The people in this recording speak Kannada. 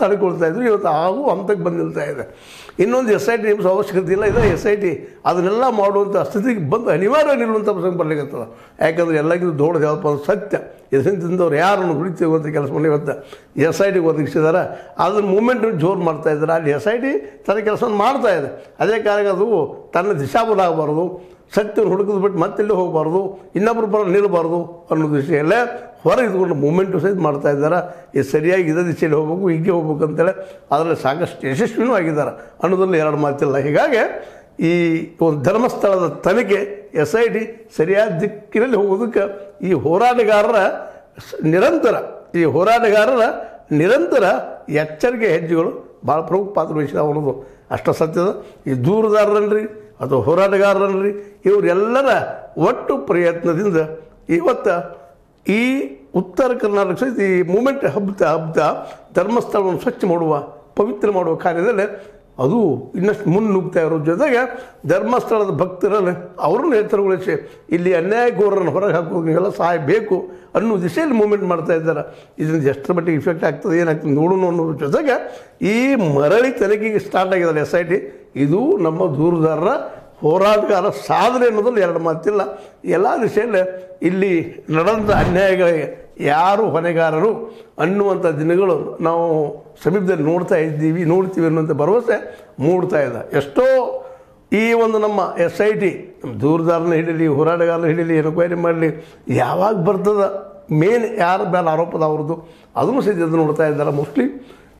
ತಡ್ಕೊಳ್ತಾ ಇದ್ರು. ಇವತ್ತು ಹಾಗೂ ಹಂತಕ್ಕೆ ಬಂದಿರ್ತಾ ಇದೆ. ಇನ್ನೊಂದು SIT ನೇಮಿಸೋ ಅವಶ್ಯಕತೆ ಇಲ್ಲ. ಇದು SIT ಅದನ್ನೆಲ್ಲ ಮಾಡುವಂಥ ಸ್ಥಿತಿಗೆ ಬಂದು ಅನಿವಾರ್ಯ ನಿಲ್ಲುವಂಥ ಪ್ರಸಂಗ ಬರ್ಲಿಕ್ಕತ್ತದ. ಯಾಕಂದರೆ ಎಲ್ಲಕ್ಕಿಂತ ದೊಡ್ಡದು ಯಾವಪ್ಪ ಸತ್ಯ. ಇದರಿಂದವ್ರು ಯಾರನ್ನು ಹುಡುಕ್ತಿರುವಂಥ ಕೆಲಸವನ್ನು ಇವತ್ತು SITಗೆ ಒದಗಿಸಿದಾರೆ. ಅದನ್ನು ಮೂಮೆಂಟ್ ಜೋರು ಮಾಡ್ತಾಯಿದ್ದಾರೆ. ಅಲ್ಲಿ SIT ತನ್ನ ಕೆಲಸವನ್ನು ಮಾಡ್ತಾಯಿದೆ. ಅದೇ ಕಾರಣಕ್ಕೆ ಅದು ತನ್ನ ದಿಶಾಬಲಾಗಬಾರ್ದು, ಸತ್ಯವನ್ನು ಹುಡುಕಿದ್ ಬಿಟ್ಟು ಮತ್ತೆಲ್ಲಿ ಹೋಗಬಾರ್ದು, ಇನ್ನೊಬ್ಬರು ಪರ ನಿಲ್ಲಬಾರ್ದು ಅನ್ನೋ ದಿಶೆಯಲ್ಲೇ ಹೊರಗೆ ಇದ್ಕೊಂಡು ಮೂಮೆಂಟು ಸಹಿತ ಮಾಡ್ತಾ ಇದ್ದಾರೆ. ಇದು ಸರಿಯಾಗಿ ಇದೇ ದಿಶೆಯಲ್ಲಿ ಹೋಗ್ಬೇಕು, ಹೀಗೆ ಹೋಗ್ಬೇಕು ಅಂತೇಳಿ ಅದರಲ್ಲಿ ಸಾಕಷ್ಟು ಯಶಸ್ವಿನೂ ಆಗಿದ್ದಾರೆ ಅನ್ನೋದ್ರಲ್ಲಿ ಎರಡು ಮಾತಿಲ್ಲ. ಹೀಗಾಗಿ ಈ ಒಂದು ಧರ್ಮಸ್ಥಳದ ತನಿಖೆ SIT ಸರಿಯಾದ ದಿಕ್ಕಿನಲ್ಲಿ ಹೋಗೋದಕ್ಕೆ ಈ ಹೋರಾಟಗಾರರ ನಿರಂತರ ಎಚ್ಚರಿಕೆ ಹೆಜ್ಜೆಗಳು ಭಾಳ ಪ್ರಮುಖ ಪಾತ್ರ ವಹಿಸಿದಾವೆ ಅನ್ನೋದು ಅಷ್ಟ ಸತ್ಯದ. ಈ ದೂರುದಾರರನ್ರಿ ಅಥವಾ ಹೋರಾಟಗಾರರನ್ರಿ ಇವರೆಲ್ಲರ ಒಟ್ಟು ಪ್ರಯತ್ನದಿಂದ ಇವತ್ತು ಈ ಉತ್ತರ ಕರ್ನಾಟಕ ಸಹಿತ ಈ ಮೂಮೆಂಟ್ ಹಬ್ಬದ ಧರ್ಮಸ್ಥಳವನ್ನು ಸ್ವಚ್ಛ ಮಾಡುವ, ಪವಿತ್ರ ಮಾಡುವ ಕಾರ್ಯದಲ್ಲಿ ಅದು ಇನ್ನಷ್ಟು ಮುನ್ನುಗ್ತಾ ಇರೋ ಜೊತೆಗೆ ಧರ್ಮಸ್ಥಳದ ಭಕ್ತರನ್ನು ಅವರನ್ನು ಎಚ್ಚರಗೊಳಿಸಿ ಇಲ್ಲಿ ಅನ್ಯಾಯಗೋರರನ್ನು ಹೊರಗೆ ಹಾಕೋದು ನೀವೆಲ್ಲ ಸಹಾಯ ಬೇಕು ಅನ್ನೋ ದಿಶೆಯಲ್ಲಿ ಮೂಮೆಂಟ್ ಮಾಡ್ತಾ ಇದ್ದಾರೆ. ಇದರಿಂದ ಎಷ್ಟರ ಮಟ್ಟಿಗೆ ಇಫೆಕ್ಟ್ ಆಗ್ತದೆ, ಏನಾಗ್ತದೆ ನೋಡೋಣ ಅನ್ನೋದ್ರ ಜೊತೆಗೆ ಈ ಮರಳಿ ತನಿಖೆಗೆ ಸ್ಟಾರ್ಟ್ ಆಗಿದ್ದಾರೆ SIT. ಇದು ನಮ್ಮ ದೂರುದಾರರ ಹೋರಾಟಗಾರ ಸಾಧನೆ ಅನ್ನೋದ್ರಲ್ಲಿ ಎರಡು ಮಾತಿಲ್ಲ. ಎಲ್ಲ ದಿಶೆಯಲ್ಲಿ ಇಲ್ಲಿ ನಡೆದ ಅನ್ಯಾಯಗಳಿಗೆ ಯಾರು ಹೊಣೆಗಾರರು ಅನ್ನುವಂಥ ದಿನಗಳು ನಾವು ಸಮೀಪದಲ್ಲಿ ನೋಡ್ತೀವಿ ಅನ್ನುವಂಥ ಭರವಸೆ ಮೂಡ್ತಾ ಇದೆ. ಎಷ್ಟೋ ಈ ಒಂದು ನಮ್ಮ SIT ದೂರದಾರನ ಹಿಡೀಲಿ, ಹೋರಾಟಗಾರನ ಹಿಡೀಲಿ, ಎನ್ಕ್ವೈರಿ ಮಾಡಲಿ, ಯಾವಾಗ ಬರ್ತದೆ ಮೇನ್ ಯಾರ ಮೇಲೆ ಆರೋಪದ ಅವ್ರದ್ದು ಅದನ್ನು ಸಹಿತ ನೋಡ್ತಾ ಇದ್ದಾರೆ. ಮೋಸ್ಟ್ಲಿ